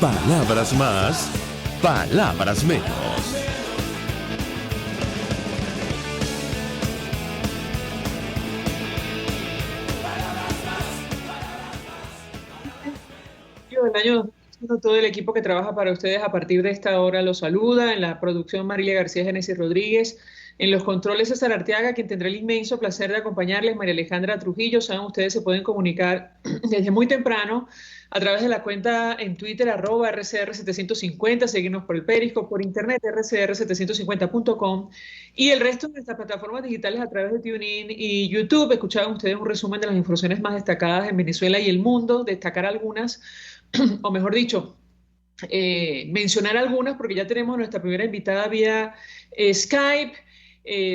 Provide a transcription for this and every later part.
Palabras más, palabras menos. Del año, todo el equipo que trabaja para ustedes a partir de esta hora los saluda. En la producción, Marilia García, Génesis Rodríguez. En los controles, César Arteaga, quien tendrá el inmenso placer de acompañarles, María Alejandra Trujillo. Saben, ustedes se pueden comunicar desde muy temprano a través de la cuenta en Twitter, @RCR750, seguirnos por el Periscope, por internet, rcr750.com, y el resto de nuestras plataformas digitales a través de TuneIn y YouTube. Escuchaban ustedes un resumen de las informaciones más destacadas en Venezuela y el mundo, destacar algunas, o mejor dicho, mencionar algunas, porque ya tenemos nuestra primera invitada vía Skype.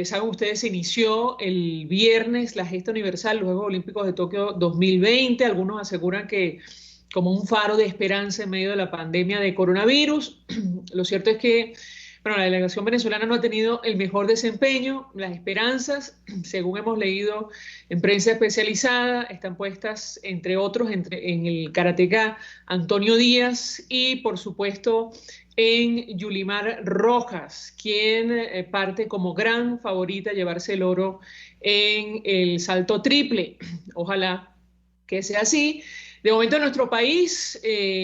Saben ustedes, se inició el viernes la gesta universal, los Juegos Olímpicos de Tokio 2020. Algunos aseguran que como un faro de esperanza en medio de la pandemia de coronavirus. Lo cierto es que, bueno, la delegación venezolana no ha tenido el mejor desempeño. Las esperanzas, según hemos leído en prensa especializada, están puestas, entre otros, en el karateca Antonio Díaz y, por supuesto, en Yulimar Rojas, quien parte como gran favorita a llevarse el oro en el salto triple. Ojalá que sea así. De momento en nuestro país,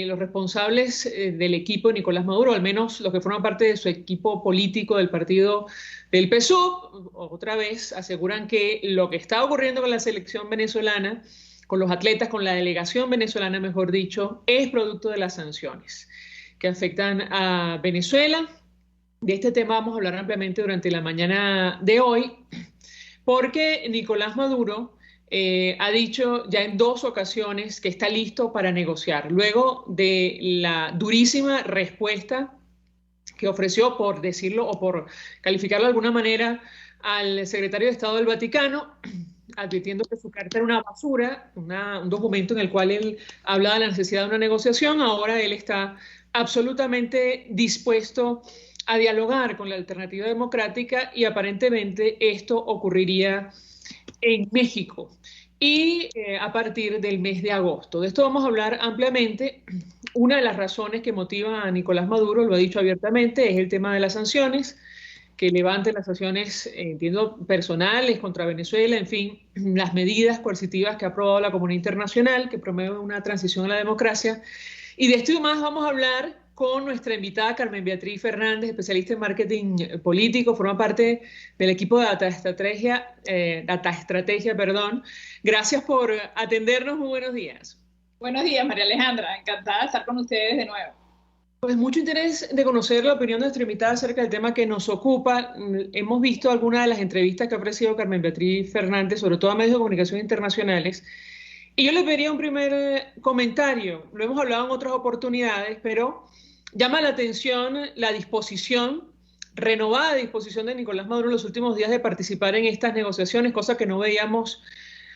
los responsables del equipo de Nicolás Maduro, al menos los que forman parte de su equipo político del partido del PSUV, otra vez aseguran que lo que está ocurriendo con la selección venezolana, con los atletas, con la delegación venezolana, mejor dicho, es producto de las sanciones que afectan a Venezuela. De este tema vamos a hablar ampliamente durante la mañana de hoy, porque Nicolás Maduro ha dicho ya en 2 ocasiones que está listo para negociar, luego de la durísima respuesta que ofreció, por decirlo o por calificarlo de alguna manera, al secretario de Estado del Vaticano, advirtiendo que su carta era una basura, un documento en el cual él hablaba de la necesidad de una negociación. Ahora él está absolutamente dispuesto a dialogar con la alternativa democrática y aparentemente esto ocurriría en México y a partir del mes de agosto. De esto vamos a hablar ampliamente. Una de las razones que motiva a Nicolás Maduro, lo ha dicho abiertamente, es el tema de las sanciones, que levante las sanciones, entiendo, personales contra Venezuela, en fin, las medidas coercitivas que ha aprobado la comunidad internacional, que promueven una transición a la democracia. Y de esto y más vamos a hablar con nuestra invitada Carmen Beatriz Fernández, especialista en marketing político, forma parte del equipo de Data Estrategia, perdón. Gracias por atendernos, muy buenos días. Buenos días, María Alejandra, encantada de estar con ustedes de nuevo. Pues mucho interés de conocer la opinión de nuestra invitada acerca del tema que nos ocupa. Hemos visto algunas de las entrevistas que ha ofrecido Carmen Beatriz Fernández, sobre todo a medios de comunicación internacionales, y yo le pediría un primer comentario. Lo hemos hablado en otras oportunidades, pero llama la atención la disposición, renovada disposición de Nicolás Maduro en los últimos días de participar en estas negociaciones, cosa que no veíamos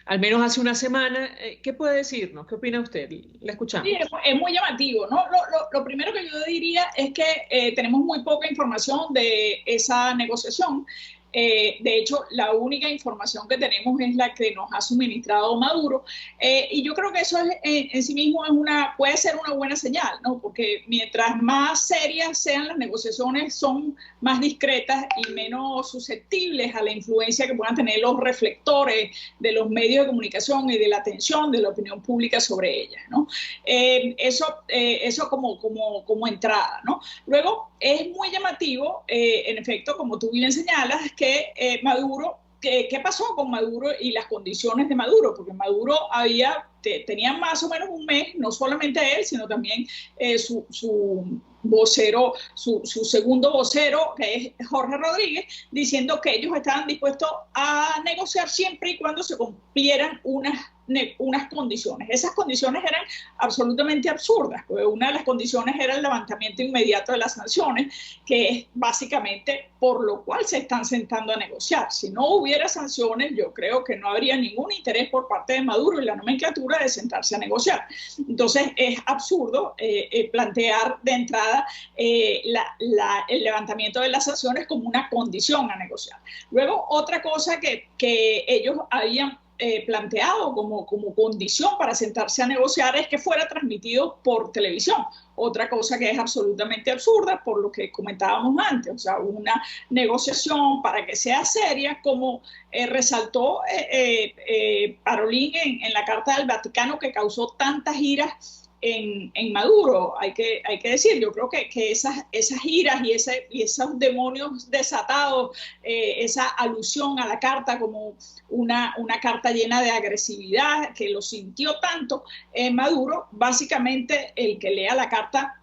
al menos hace una semana. ¿Qué puede decirnos? ¿Qué opina usted? La escuchamos. Sí, es muy llamativo, ¿no? Lo primero que yo diría es que tenemos muy poca información de esa negociación. De hecho, la única información que tenemos es la que nos ha suministrado Maduro, y yo creo que eso en sí mismo puede ser una buena señal, ¿no? Porque mientras más serias sean las negociaciones, son más discretas y menos susceptibles a la influencia que puedan tener los reflectores de los medios de comunicación y de la atención de la opinión pública sobre ellas, ¿no? Eso como entrada, ¿no? Luego, es muy llamativo, en efecto, como tú bien señalas, que Maduro, ¿qué pasó con Maduro y las condiciones de Maduro? Porque Maduro tenía más o menos un mes, no solamente él, sino también su vocero, su segundo vocero, que es Jorge Rodríguez, diciendo que ellos estaban dispuestos a negociar siempre y cuando se cumplieran unas condiciones. Esas condiciones eran absolutamente absurdas, porque una de las condiciones era el levantamiento inmediato de las sanciones, que es básicamente por lo cual se están sentando a negociar. Si no hubiera sanciones, yo creo que no habría ningún interés por parte de Maduro y la nomenclatura de sentarse a negociar. Entonces es absurdo plantear de entrada el levantamiento de las sanciones como una condición a negociar. Luego, otra cosa que ellos habían planteado como condición para sentarse a negociar es que fuera transmitido por televisión. Otra cosa que es absolutamente absurda, por lo que comentábamos antes, o sea, una negociación para que sea seria, como resaltó Parolin en la Carta del Vaticano, que causó tantas iras en Maduro, hay que decir. Yo creo que esas iras y esos demonios desatados, esa alusión a la carta como una carta llena de agresividad, que lo sintió tanto Maduro, básicamente el que lea la carta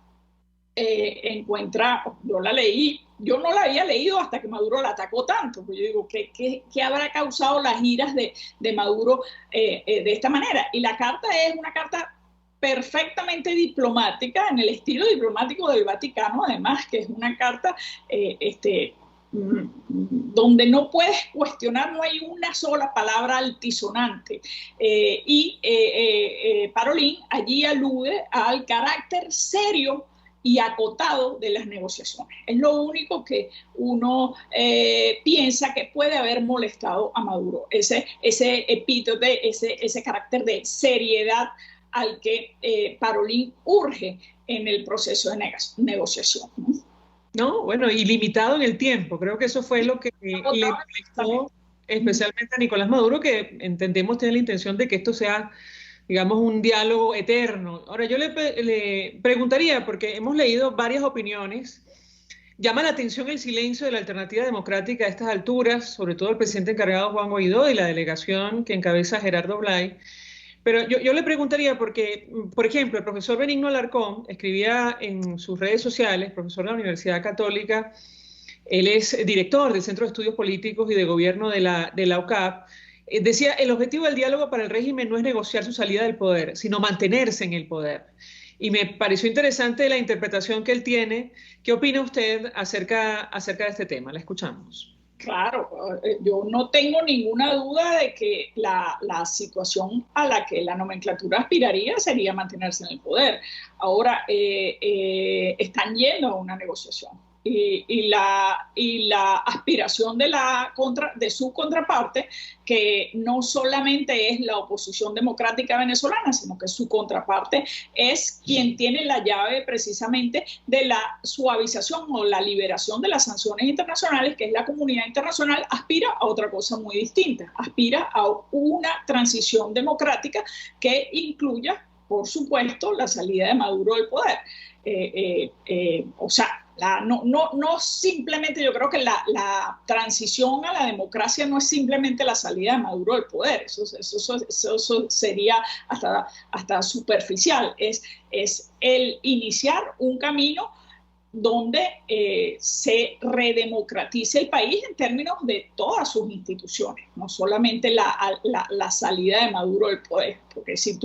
encuentra, yo la leí, yo no la había leído hasta que Maduro la atacó tanto, pues yo digo, ¿qué habrá causado las iras de Maduro de esta manera? Y la carta es una carta perfectamente diplomática, en el estilo diplomático del Vaticano, además, que es una carta donde no puedes cuestionar, no hay una sola palabra altisonante. Parolin allí alude al carácter serio y acotado de las negociaciones. Es lo único que uno piensa que puede haber molestado a Maduro, ese epítote, ese carácter de seriedad al que Parolin urge en el proceso de negociación. No, bueno, y limitado en el tiempo. Creo que eso fue lo que le molestó especialmente a Nicolás Maduro, que entendemos tiene la intención de que esto sea, digamos, un diálogo eterno. Ahora, yo le preguntaría, porque hemos leído varias opiniones, llama la atención el silencio de la Alternativa Democrática a estas alturas, sobre todo el presidente encargado Juan Guaidó y la delegación que encabeza Gerardo Blay. Pero yo le preguntaría porque, por ejemplo, el profesor Benigno Alarcón escribía en sus redes sociales, profesor de la Universidad Católica, él es director del Centro de Estudios Políticos y de Gobierno de la UCAP, decía, el objetivo del diálogo para el régimen no es negociar su salida del poder, sino mantenerse en el poder. Y me pareció interesante la interpretación que él tiene. ¿Qué opina usted acerca de este tema? La escuchamos. Claro, yo no tengo ninguna duda de que la situación a la que la nomenclatura aspiraría sería mantenerse en el poder. Ahora, están yendo a una negociación y la aspiración de su contraparte, que no solamente es la oposición democrática venezolana, sino que su contraparte es quien tiene la llave precisamente de la suavización o la liberación de las sanciones internacionales, que es la comunidad internacional, aspira a otra cosa muy distinta, aspira a una transición democrática que incluya, por supuesto, la salida de Maduro del poder. O sea, no simplemente, yo creo que la transición a la democracia no es simplemente la salida de Maduro del poder, eso sería hasta superficial, es el iniciar un camino donde se redemocratice el país en términos de todas sus instituciones, no solamente la salida de Maduro del poder, porque si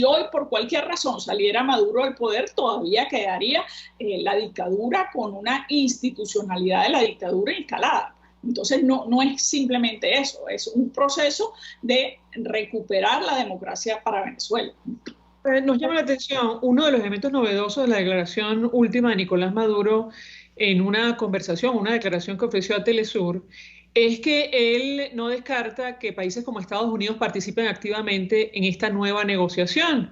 hoy por cualquier razón saliera Maduro del poder, todavía quedaría la dictadura con una institucionalidad de la dictadura instalada. Entonces no es simplemente eso, es un proceso de recuperar la democracia para Venezuela. Nos llama la atención uno de los elementos novedosos de la declaración última de Nicolás Maduro en una conversación, una declaración que ofreció a Telesur, es que él no descarta que países como Estados Unidos participen activamente en esta nueva negociación.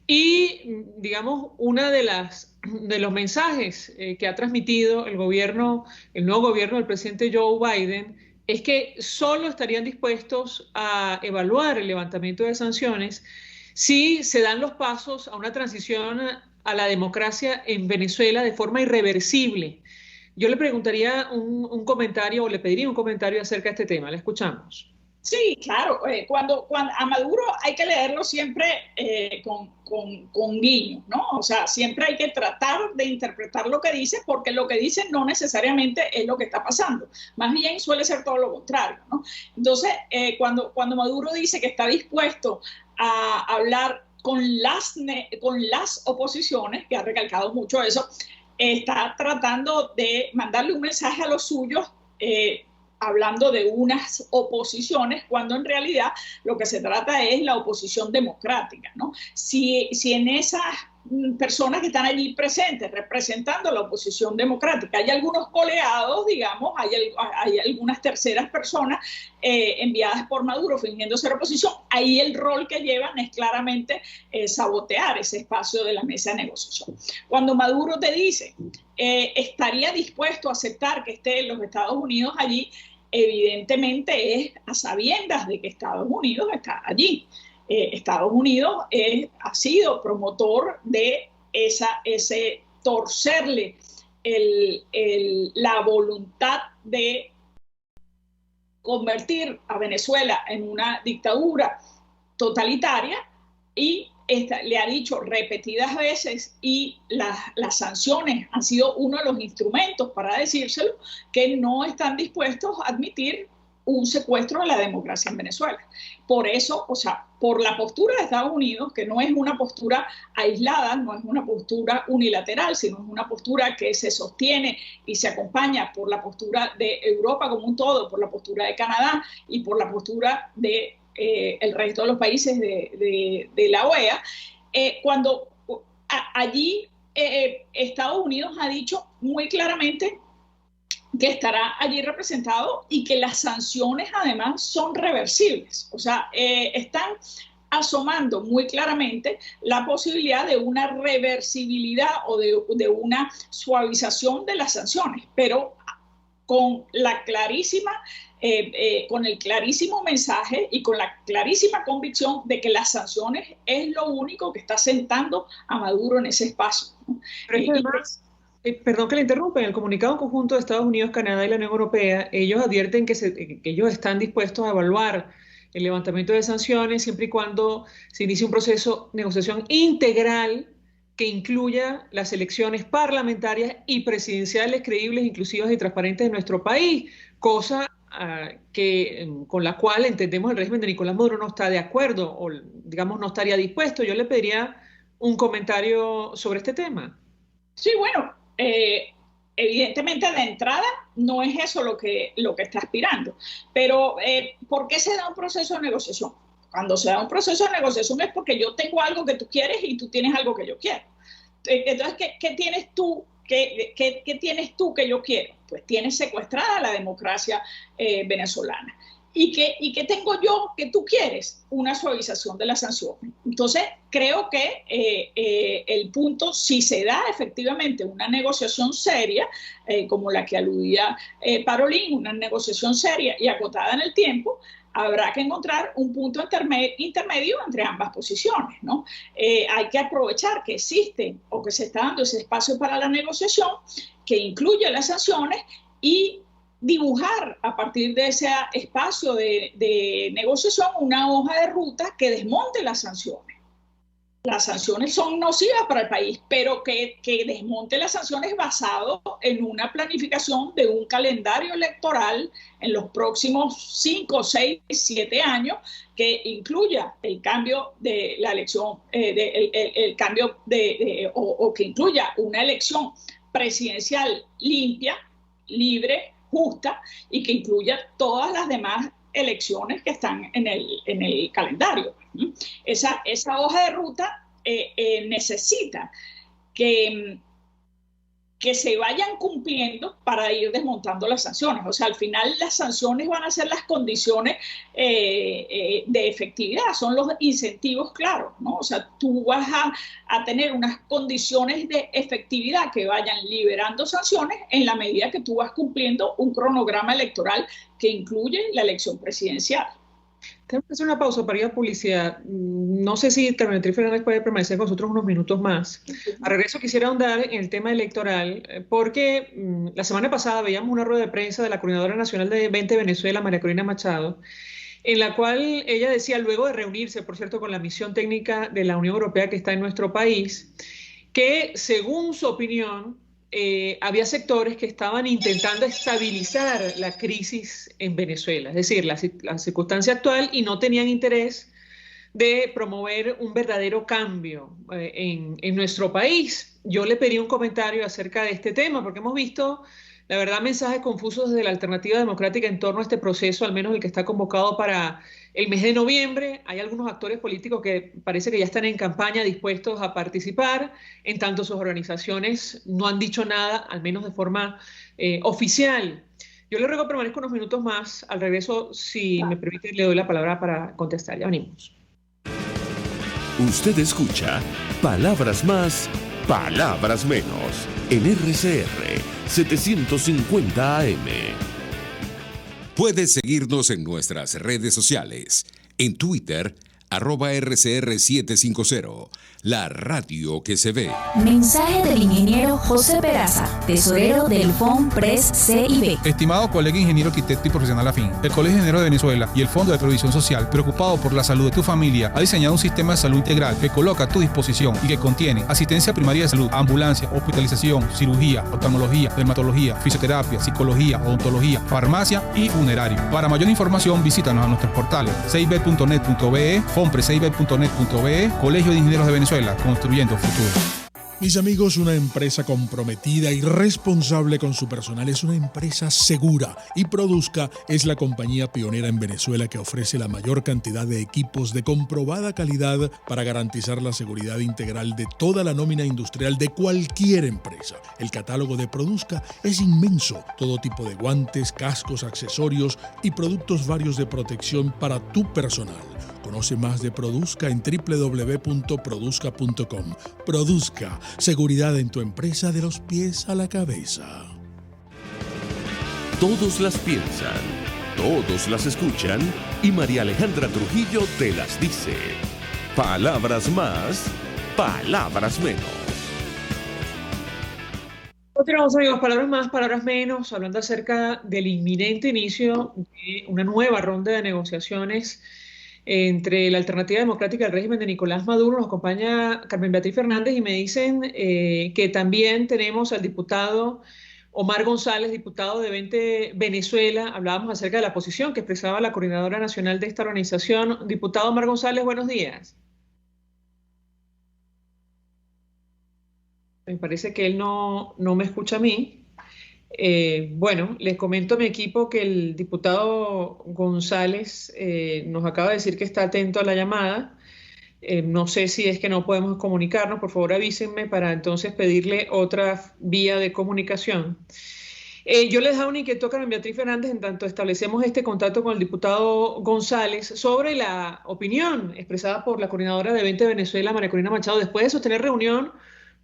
Y, digamos, uno de los mensajes que ha transmitido el nuevo gobierno del presidente Joe Biden, es que solo estarían dispuestos a evaluar el levantamiento de sanciones si se dan los pasos a una transición a la democracia en Venezuela de forma irreversible. Yo le preguntaría un comentario, o le pediría un comentario acerca de este tema. Le escuchamos. Sí, claro. Cuando a Maduro hay que leerlo siempre con guiño, ¿no? O sea, siempre hay que tratar de interpretar lo que dice, porque lo que dice no necesariamente es lo que está pasando. Más bien suele ser todo lo contrario, ¿no? Entonces, cuando Maduro dice que está dispuesto a hablar con las oposiciones, que ha recalcado mucho eso, está tratando de mandarle un mensaje a los suyos, hablando de unas oposiciones, cuando en realidad lo que se trata es la oposición democrática, ¿no? Si en esas personas que están allí presentes, representando a la oposición democrática. Hay algunos coleados, digamos, hay algunas terceras personas enviadas por Maduro fingiendo ser oposición. Ahí el rol que llevan es claramente sabotear ese espacio de la mesa de negociación. Cuando Maduro te dice, estaría dispuesto a aceptar que estén los Estados Unidos allí, evidentemente es a sabiendas de que Estados Unidos está allí. Estados Unidos ha sido promotor de ese torcerle la voluntad de convertir a Venezuela en una dictadura totalitaria y le ha dicho repetidas veces, y las sanciones han sido uno de los instrumentos para decírselo, que no están dispuestos a admitir un secuestro de la democracia en Venezuela. Por eso, o sea, por la postura de Estados Unidos, que no es una postura aislada, no es una postura unilateral, sino es una postura que se sostiene y se acompaña por la postura de Europa como un todo, por la postura de Canadá y por la postura de el resto de los países de la OEA, cuando allí Estados Unidos ha dicho muy claramente que estará allí representado y que las sanciones además son reversibles. O sea, están asomando muy claramente la posibilidad de una reversibilidad o de una suavización de las sanciones, pero con con el clarísimo mensaje y con la clarísima convicción de que las sanciones es lo único que está sentando a Maduro en ese espacio, ¿no? Pero es que además, perdón que le interrumpa, en el comunicado conjunto de Estados Unidos, Canadá y la Unión Europea, ellos advierten que ellos están dispuestos a evaluar el levantamiento de sanciones siempre y cuando se inicie un proceso de negociación integral que incluya las elecciones parlamentarias y presidenciales creíbles, inclusivas y transparentes de nuestro país, cosa con la cual entendemos el régimen de Nicolás Maduro no está de acuerdo o, digamos, no estaría dispuesto. Yo le pediría un comentario sobre este tema. Sí, bueno, evidentemente de entrada no es eso lo que está aspirando, pero ¿por qué se da un proceso de negociación? Cuando se da un proceso de negociación es porque yo tengo algo que tú quieres y tú tienes algo que yo quiero. Entonces, ¿qué tienes tú? ¿Qué tienes tú que yo quiero? Pues tienes secuestrada la democracia venezolana. ¿Y qué tengo yo que tú quieres? Una suavización de las sanciones. Entonces, creo que el punto, si se da efectivamente una negociación seria, como la que aludía Parolín, una negociación seria y acotada en el tiempo, habrá que encontrar un punto intermedio entre ambas posiciones, ¿no? Hay que aprovechar que existe o que se está dando ese espacio para la negociación que incluye las sanciones y dibujar a partir de ese espacio de negociación una hoja de ruta que desmonte las sanciones. Las sanciones son nocivas para el país, pero que desmonte las sanciones basado en una planificación de un calendario electoral en los próximos 5, 6, 7 años que incluya el cambio de la elección, o que incluya una elección presidencial limpia, libre, justa y que incluya todas las demás elecciones que están en el calendario. Esa hoja de ruta necesita que se vayan cumpliendo para ir desmontando las sanciones. O sea, al final las sanciones van a ser las condiciones de efectividad, son los incentivos claros, ¿no? O sea, tú vas a tener unas condiciones de efectividad que vayan liberando sanciones en la medida que tú vas cumpliendo un cronograma electoral que incluye la elección presidencial. Tenemos que hacer una pausa para ir a publicidad. No sé si Carmen Fernández puede permanecer con nosotros unos minutos más. A regreso quisiera ahondar en el tema electoral, porque la semana pasada veíamos una rueda de prensa de la Coordinadora Nacional de 20 Venezuela, María Corina Machado, en la cual ella decía, luego de reunirse, por cierto, con la misión técnica de la Unión Europea que está en nuestro país, que según su opinión, había sectores que estaban intentando estabilizar la crisis en Venezuela, es decir, la circunstancia actual, y no tenían interés de promover un verdadero cambio en nuestro país. Yo le pedí un comentario acerca de este tema, porque hemos visto, la verdad, mensajes confusos desde la Alternativa Democrática en torno a este proceso, al menos el que está convocado para el mes de noviembre. Hay algunos actores políticos que parece que ya están en campaña dispuestos a participar, en tanto sus organizaciones no han dicho nada, al menos de forma oficial. Yo le ruego permanezca unos minutos más. Al regreso, si me permite, le doy la palabra para contestar. Ya venimos. Usted escucha Palabras Más, Palabras Menos en RCR 750 AM. Puedes seguirnos en nuestras redes sociales. En Twitter, @RCR750, la radio que se ve. Mensaje del ingeniero José Peraza, tesorero del FONPRES CIB. Estimado colega ingeniero, arquitecto y profesional afín, el Colegio de Ingenieros de Venezuela y el Fondo de Previsión Social, preocupado por la salud de tu familia, ha diseñado un sistema de salud integral que coloca a tu disposición y que contiene asistencia primaria de salud, ambulancia, hospitalización, cirugía, oftalmología, dermatología, fisioterapia, psicología, odontología, farmacia y funerario. Para mayor información, visítanos a nuestros portales cib.net.be, fonprescib.net.be, Colegio de Ingenieros de Venezuela, construyendo futuro. Mis amigos, una empresa comprometida y responsable con su personal es una empresa segura, y Produzca es la compañía pionera en Venezuela que ofrece la mayor cantidad de equipos de comprobada calidad para garantizar la seguridad integral de toda la nómina industrial de cualquier empresa. El catálogo de Produzca es inmenso, todo tipo de guantes, cascos, accesorios y productos varios de protección para tu personal. Conoce más de Produzca en www.produzca.com. Produzca, seguridad en tu empresa de los pies a la cabeza. Todos las piensan, todos las escuchan y María Alejandra Trujillo te las dice. Palabras más, palabras menos. Continuamos, amigos, palabras más, palabras menos, hablando acerca del inminente inicio de una nueva ronda de negociaciones entre la Alternativa Democrática del régimen de Nicolás Maduro. Nos acompaña Carmen Beatriz Fernández y me dicen que también tenemos al diputado Omar González, diputado de 20 Venezuela. Hablábamos acerca de la posición que expresaba la coordinadora nacional de esta organización. Diputado Omar González, buenos días. Me parece que él no me escucha a mí. Bueno, les comento a mi equipo que el diputado González nos acaba de decir que está atento a la llamada. No sé si es que no podemos comunicarnos. Por favor, avísenme para entonces pedirle otra vía de comunicación. Yo les hago una inquietud a Carmen Beatriz Fernández en tanto establecemos este contacto con el diputado González sobre la opinión expresada por la coordinadora de 20 Venezuela, María Corina Machado, después de sostener reunión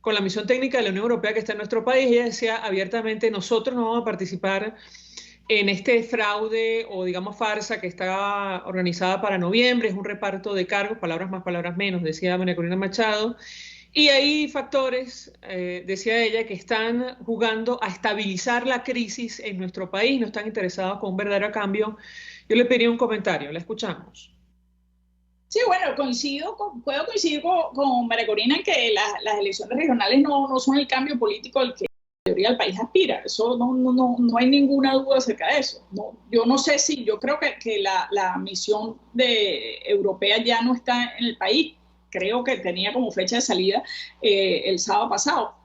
con la misión técnica de la Unión Europea que está en nuestro país. Ella decía abiertamente: nosotros no vamos a participar en este fraude o digamos farsa que está organizada para noviembre, es un reparto de cargos, palabras más, palabras menos, decía María Corina Machado. Y hay factores, decía ella, que están jugando a estabilizar la crisis en nuestro país, no están interesados con un verdadero cambio. Yo le pediría un comentario, la escuchamos. Sí, bueno, puedo coincidir con María Corina en que las elecciones regionales no son el cambio político al que la mayoría del país aspira. Eso no hay ninguna duda acerca de eso. No, yo no sé si, yo creo que la misión europea ya no está en el país. Creo que tenía como fecha de salida el sábado pasado.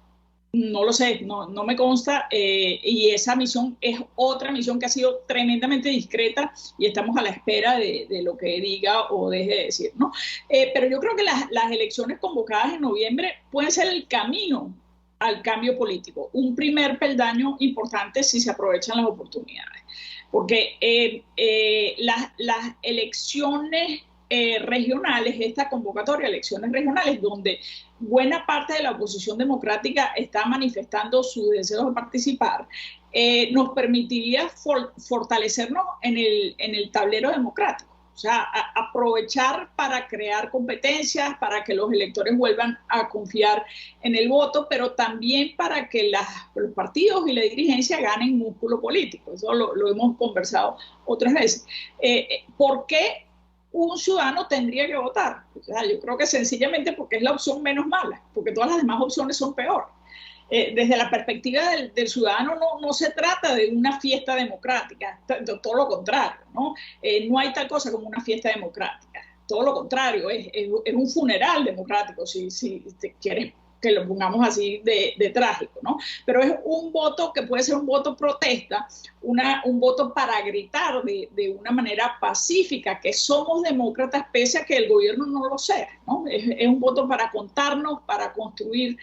No lo sé, no me consta, y esa misión es otra misión que ha sido tremendamente discreta y estamos a la espera de lo que diga o deje de decir, ¿no? Pero yo creo que las elecciones convocadas en noviembre pueden ser el camino al cambio político, un primer peldaño importante si se aprovechan las oportunidades, porque las elecciones regionales, esta convocatoria, elecciones regionales, donde buena parte de la oposición democrática está manifestando su deseo de participar, nos permitiría fortalecernos en el tablero democrático. O sea, aprovechar para crear competencias, para que los electores vuelvan a confiar en el voto, pero también para que los partidos y la dirigencia ganen músculo político. Eso lo hemos conversado otras veces. ¿Por qué un ciudadano tendría que votar? O sea, yo creo que sencillamente porque es la opción menos mala, porque todas las demás opciones son peor. Desde la perspectiva del ciudadano no se trata de una fiesta democrática, todo lo contrario, ¿no? No hay tal cosa como una fiesta democrática, todo lo contrario, es un funeral democrático, si te quieres que lo pongamos así de trágico, ¿no? Pero es un voto que puede ser un voto protesta, un voto para gritar de una manera pacífica que somos demócratas pese a que el gobierno no lo sea, ¿no? Es un voto para contarnos, para construir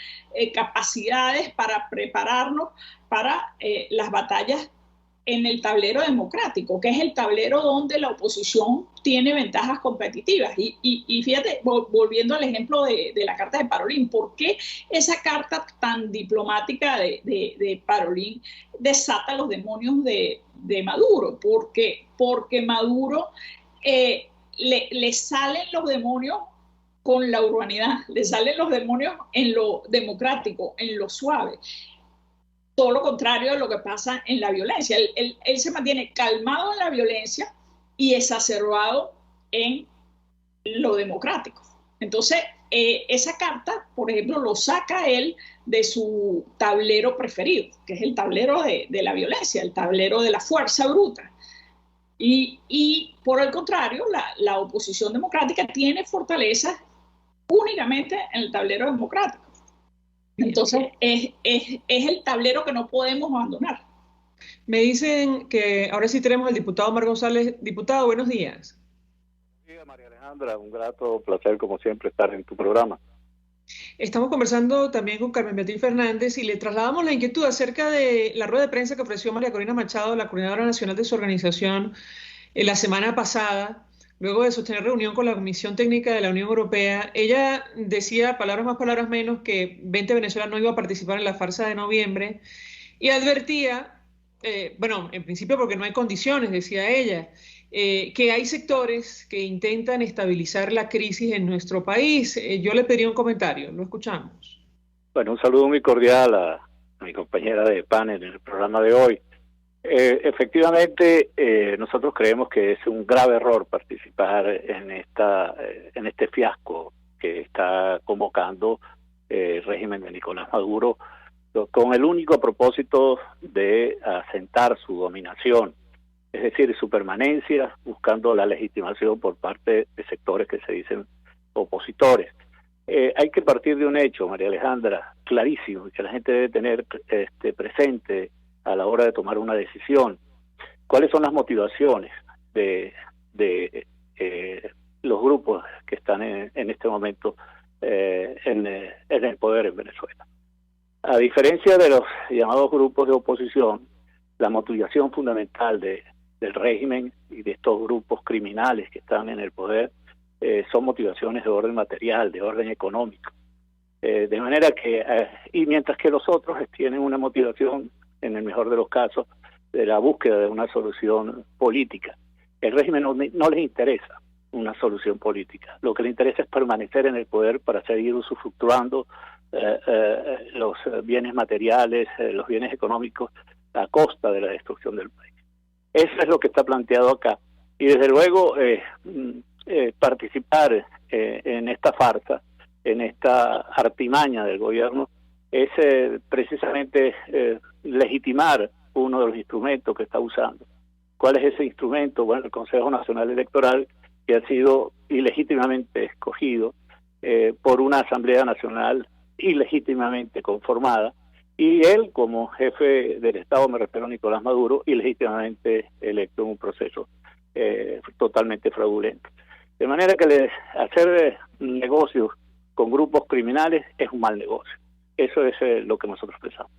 capacidades, para prepararnos para las batallas en el tablero democrático, que es el tablero donde la oposición tiene ventajas competitivas. Y fíjate, volviendo al ejemplo de la carta de Parolín, ¿por qué esa carta tan diplomática de Parolín desata los demonios de Maduro? Porque Maduro le salen los demonios con la urbanidad, le salen los demonios en lo democrático, en lo suave. Todo lo contrario de lo que pasa en la violencia. Él se mantiene calmado en la violencia y exacerbado en lo democrático. Entonces, esa carta, por ejemplo, lo saca él de su tablero preferido, que es el tablero de la violencia, el tablero de la fuerza bruta. Y por el contrario, la oposición democrática tiene fortalezas únicamente en el tablero democrático. Entonces, es el tablero que no podemos abandonar. Me dicen que ahora sí tenemos al diputado Omar González. Diputado, buenos días. Buenos días, María Alejandra. Un grato placer, como siempre, estar en tu programa. Estamos conversando también con Carmen Beatriz Fernández y le trasladamos la inquietud acerca de la rueda de prensa que ofreció María Corina Machado, la coordinadora nacional de su organización, la semana pasada. Luego de sostener reunión con la Comisión Técnica de la Unión Europea, ella decía, palabras más, palabras menos, que 20 Venezuela no iba a participar en la farsa de noviembre y advertía, bueno, en principio porque no hay condiciones, decía ella, que hay sectores que intentan estabilizar la crisis en nuestro país. Yo le pediría un comentario, lo escuchamos. Bueno, un saludo muy cordial a mi compañera de panel en el programa de hoy. Efectivamente, nosotros creemos que es un grave error participar en este fiasco que está convocando el régimen de Nicolás Maduro con el único propósito de asentar su dominación, es decir, su permanencia, buscando la legitimación por parte de sectores que se dicen opositores. Hay que partir de un hecho, María Alejandra, clarísimo, que la gente debe tener presente a la hora de tomar una decisión. ¿Cuáles son las motivaciones de los grupos que están en este momento en el poder en Venezuela? A diferencia de los llamados grupos de oposición, la motivación fundamental del régimen y de estos grupos criminales que están en el poder son motivaciones de orden material, de orden económico. De manera que, y mientras que los otros tienen una motivación, en el mejor de los casos, de la búsqueda de una solución política. El régimen no les interesa una solución política. Lo que le interesa es permanecer en el poder para seguir usufructuando los bienes materiales, los bienes económicos, a costa de la destrucción del país. Eso es lo que está planteado acá. Y desde luego, participar en esta farsa, en esta artimaña del gobierno, es precisamente legitimar uno de los instrumentos que está usando. ¿Cuál es ese instrumento? Bueno, el Consejo Nacional Electoral, que ha sido ilegítimamente escogido por una Asamblea Nacional ilegítimamente conformada, y él, como jefe del Estado, me refiero a Nicolás Maduro, ilegítimamente electo en un proceso totalmente fraudulento. De manera que hacer negocios con grupos criminales es un mal negocio. Eso es lo que nosotros pensamos.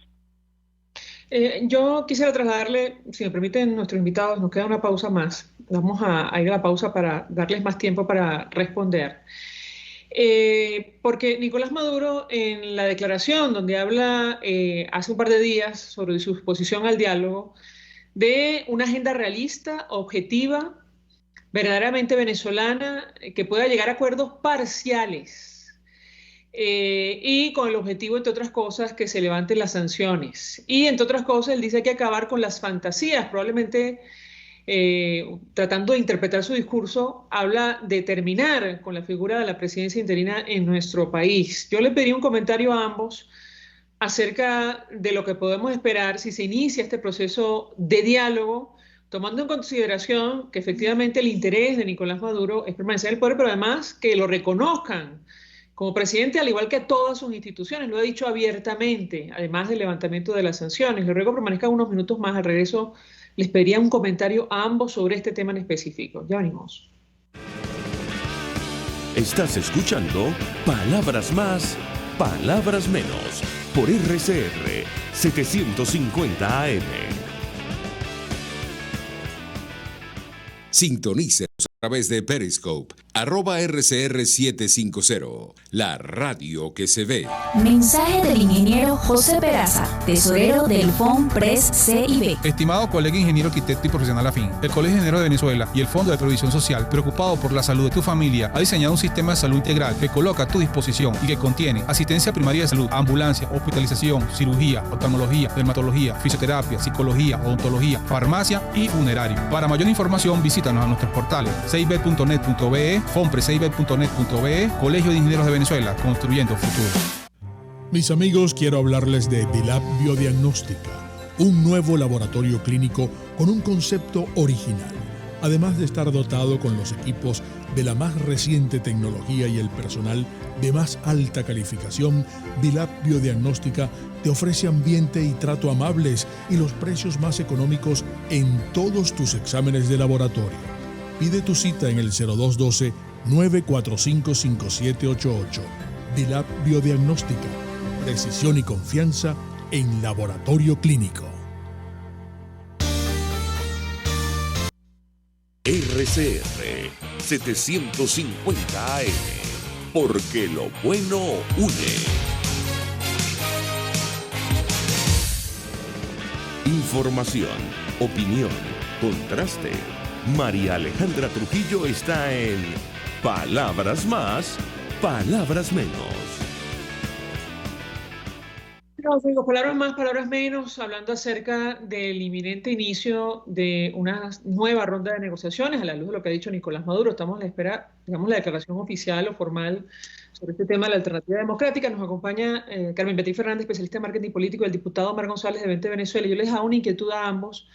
Yo quisiera trasladarle, si me permiten nuestros invitados, nos queda una pausa más. Vamos a ir a la pausa para darles más tiempo para responder. Porque Nicolás Maduro, en la declaración donde habla hace un par de días sobre su disposición al diálogo, de una agenda realista, objetiva, verdaderamente venezolana, que pueda llegar a acuerdos parciales. Y con el objetivo, entre otras cosas, que se levanten las sanciones. Y, entre otras cosas, él dice que hay que acabar con las fantasías. Probablemente, tratando de interpretar su discurso, habla de terminar con la figura de la presidencia interina en nuestro país. Yo le pediría un comentario a ambos acerca de lo que podemos esperar si se inicia este proceso de diálogo, tomando en consideración que efectivamente el interés de Nicolás Maduro es permanecer en el poder, pero además que lo reconozcan como presidente, al igual que todas sus instituciones. Lo ha dicho abiertamente, además del levantamiento de las sanciones. Le ruego que permanezcan unos minutos más. Al regreso les pediría un comentario a ambos sobre este tema en específico. Ya venimos. Estás escuchando Palabras Más, Palabras Menos, por RCR 750 AM. Sintonícenos a través de Periscope, @RCR750, la radio que se ve. Mensaje del ingeniero José Peraza, tesorero del FONPRES CIB. Estimado colega ingeniero arquitecto y profesional afín, el Colegio de Ingenieros de Venezuela y el Fondo de Previsión Social, preocupado por la salud de tu familia, ha diseñado un sistema de salud integral que coloca a tu disposición y que contiene asistencia primaria de salud, ambulancia, hospitalización, cirugía, oftalmología, dermatología, fisioterapia, psicología, odontología, farmacia y funerario. Para mayor información, visítanos a nuestros portales cib.net.be, fonprescib.net.be, Colegio de Ingenieros de Venezuela, construyendo futuro. Mis amigos, quiero hablarles de Dilab Biodiagnóstica, un nuevo laboratorio clínico con un concepto original. Además de estar dotado con los equipos de la más reciente tecnología y el personal de más alta calificación, Dilab Biodiagnóstica te ofrece ambiente y trato amables y los precios más económicos en todos tus exámenes de laboratorio. Pide tu cita en el 0212-945-5788. Dilab Biodiagnóstica. Precisión y confianza en laboratorio clínico. RCR 750 AM, porque lo bueno une. Información, opinión, contraste. María Alejandra Trujillo está en Palabras Más, Palabras Menos. Digo, palabras más, palabras menos, hablando acerca del inminente inicio de una nueva ronda de negociaciones a la luz de lo que ha dicho Nicolás Maduro. Estamos a la espera, digamos, la declaración oficial o formal sobre este tema de la alternativa democrática. Nos acompaña Carmen Beatriz Fernández, especialista en marketing político, y el diputado Omar González de 20 Venezuela. Yo les hago una inquietud a ambos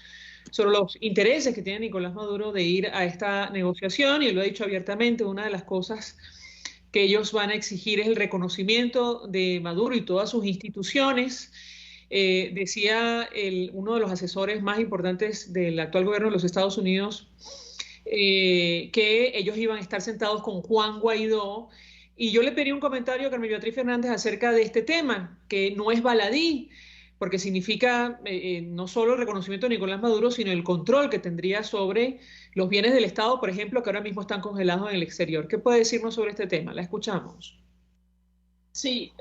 sobre los intereses que tiene Nicolás Maduro de ir a esta negociación, y él lo ha dicho abiertamente. Una de las cosas que ellos van a exigir es el reconocimiento de Maduro y todas sus instituciones. Decía uno de los asesores más importantes del actual gobierno de los Estados Unidos que ellos iban a estar sentados con Juan Guaidó, y yo le pedí un comentario a Carmen Beatriz Fernández acerca de este tema, que no es baladí, porque significa no solo el reconocimiento de Nicolás Maduro, sino el control que tendría sobre los bienes del Estado, por ejemplo, que ahora mismo están congelados en el exterior. ¿Qué puede decirnos sobre este tema? La escuchamos. Sí,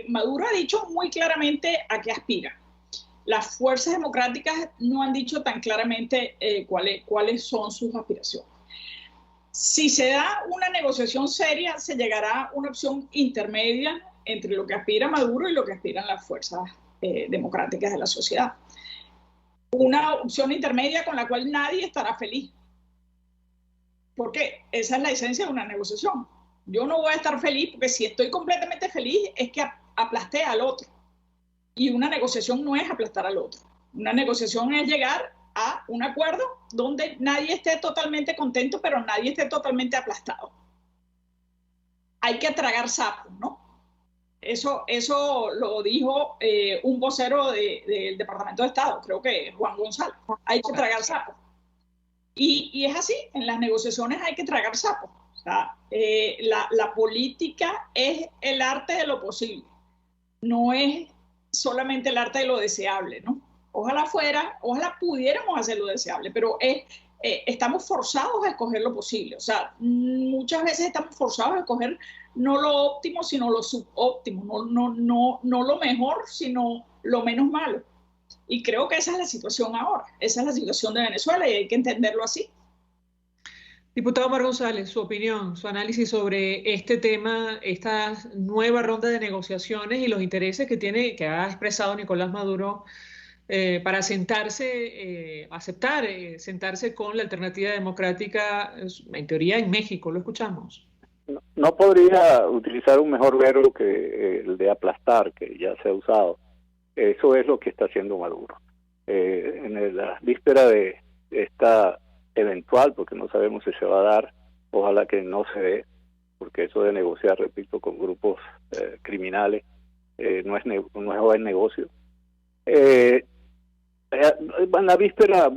Maduro ha dicho muy claramente a qué aspira. Las fuerzas democráticas no han dicho tan claramente cuáles son sus aspiraciones. Si se da una negociación seria, se llegará a una opción intermedia entre lo que aspira Maduro y lo que aspiran las fuerzas democráticas de la sociedad. Una opción intermedia con la cual nadie estará feliz. Porque esa es la esencia de una negociación. Yo no voy a estar feliz porque si estoy completamente feliz es que aplasté al otro. Y una negociación no es aplastar al otro. Una negociación es llegar a un acuerdo donde nadie esté totalmente contento, pero nadie esté totalmente aplastado. Hay que tragar sapos, ¿no? Eso lo dijo un vocero del Departamento de Estado, creo que Juan González. Hay que tragar sapos. Y es así, en las negociaciones hay que tragar sapos. O sea, la política es el arte de lo posible, no es solamente el arte de lo deseable, ¿no? Ojalá pudiéramos hacer lo deseable, pero estamos forzados a escoger lo posible. O sea, muchas veces estamos forzados a escoger no lo óptimo, sino lo subóptimo, no lo mejor, sino lo menos malo. Y creo que esa es la situación ahora, esa es la situación de Venezuela y hay que entenderlo así. Diputado Omar González, su opinión, su análisis sobre este tema, esta nueva ronda de negociaciones y los intereses que ha expresado Nicolás Maduro para sentarse con la alternativa democrática, en teoría en México. Lo escuchamos. No podría utilizar un mejor verbo que el de aplastar, que ya se ha usado. Eso es lo que está haciendo Maduro. En la víspera de esta eventual, porque no sabemos si se va a dar, ojalá que no se dé, porque eso de negociar, repito, con grupos criminales no es buen negocio. En la víspera,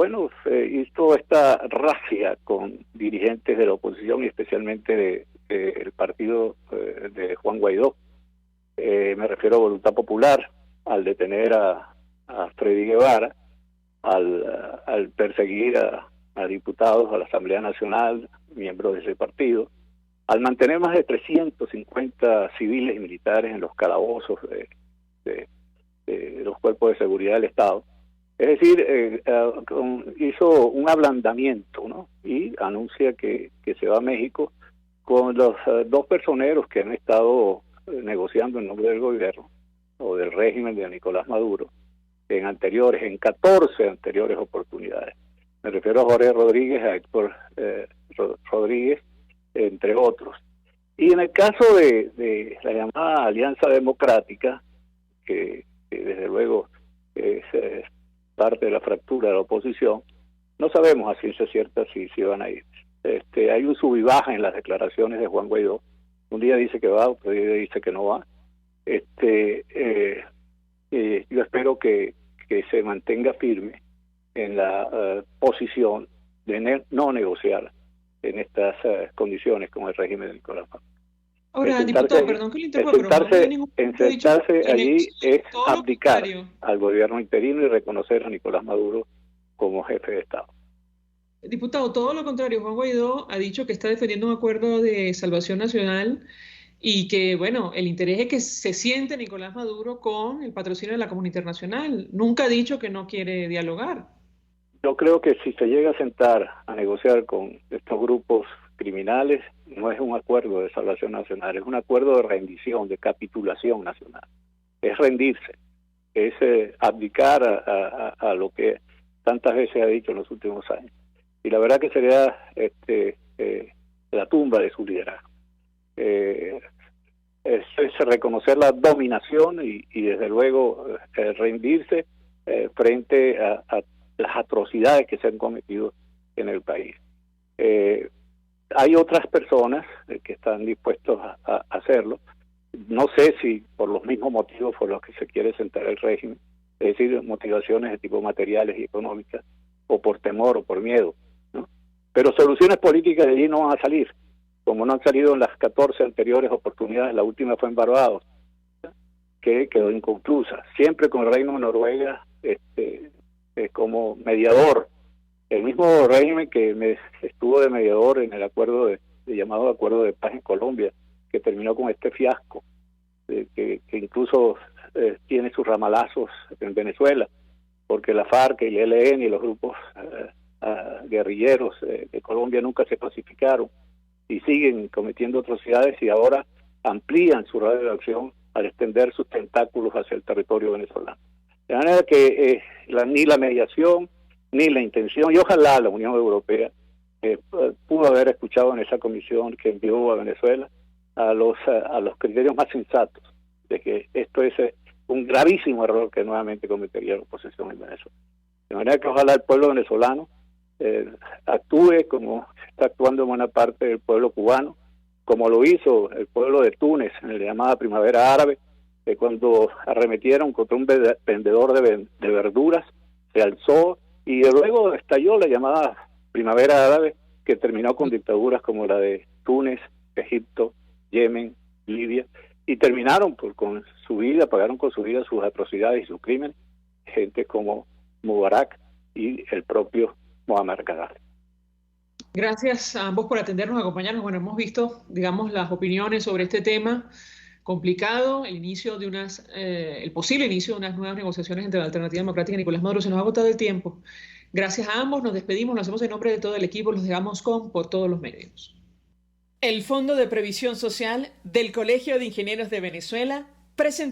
hizo esta racia con dirigentes de la oposición y especialmente del partido de Juan Guaidó. Me refiero a Voluntad Popular, al detener a Freddy Guevara, al perseguir a diputados a la Asamblea Nacional, miembros de ese partido, al mantener más de 350 civiles y militares en los calabozos de los cuerpos de seguridad del Estado. Es decir, hizo un ablandamiento, ¿no? Y anuncia que se va a México con los dos personeros que han estado negociando en nombre del gobierno o del régimen de Nicolás Maduro en 14 anteriores oportunidades. Me refiero a Jorge Rodríguez, a Héctor Rodríguez, entre otros. Y en el caso de la llamada Alianza Democrática, que desde luego es parte de la fractura de la oposición, no sabemos a ciencia cierta si van a ir. Hay un sub y baja en las declaraciones de Juan Guaidó. Un día dice que va, otro día dice que no va. Yo espero que se mantenga firme en la posición de no negociar en estas condiciones con el régimen de Nicolás Maduro. Ahora, diputado, perdón que le interrumpa, pero sentarse allí es abdicar al gobierno interino y reconocer a Nicolás Maduro como jefe de Estado. Diputado, todo lo contrario, Juan Guaidó ha dicho que está defendiendo un acuerdo de salvación nacional y que, bueno, el interés es que se siente Nicolás Maduro con el patrocinio de la comunidad internacional. Nunca ha dicho que no quiere dialogar. Yo creo que si se llega a sentar a negociar con estos grupos criminales, no es un acuerdo de salvación nacional, es un acuerdo de rendición, de capitulación nacional. Es rendirse, es abdicar a lo que tantas veces ha dicho en los últimos años. Y la verdad que sería la tumba de su liderazgo. Es reconocer la dominación y desde luego rendirse frente a las atrocidades que se han cometido en el país. Hay otras personas que están dispuestos a hacerlo. No sé si por los mismos motivos por los que se quiere sentar el régimen, es decir, motivaciones de tipo materiales y económicas, o por temor o por miedo, ¿no? Pero soluciones políticas de allí no van a salir, como no han salido en las 14 anteriores oportunidades. La última fue en Barbados, que quedó inconclusa, siempre con el Reino de Noruega como mediador. El mismo régimen que estuvo de mediador en el acuerdo llamado Acuerdo de Paz en Colombia, que terminó con este fiasco, que incluso tiene sus ramalazos en Venezuela, porque la FARC y el ELN y los grupos guerrilleros de Colombia nunca se pacificaron y siguen cometiendo atrocidades y ahora amplían su radio de acción al extender sus tentáculos hacia el territorio venezolano. De manera que ni la mediación ni la intención, y ojalá la Unión Europea pudo haber escuchado en esa comisión que envió a Venezuela a los criterios más sensatos de que esto es un gravísimo error que nuevamente cometería la oposición en Venezuela. De manera que ojalá el pueblo venezolano actúe como está actuando en buena parte del pueblo cubano, como lo hizo el pueblo de Túnez en la llamada Primavera Árabe, que cuando arremetieron contra un vendedor de verduras, se alzó y luego estalló la llamada Primavera Árabe, que terminó con dictaduras como la de Túnez, Egipto, Yemen, Libia, y terminaron con su vida, pagaron con su vida sus atrocidades y sus crímenes, gente como Mubarak y el propio Muammar Gaddafi. Gracias a ambos por atendernos, acompañarnos. Bueno, hemos visto, digamos, las opiniones sobre este tema complicado, el posible inicio de unas nuevas negociaciones entre la Alternativa Democrática y Nicolás Maduro. Se nos ha agotado el tiempo. Gracias a ambos, nos despedimos, lo hacemos en nombre de todo el equipo, los dejamos por todos los medios. El Fondo de Previsión Social del Colegio de Ingenieros de Venezuela presentó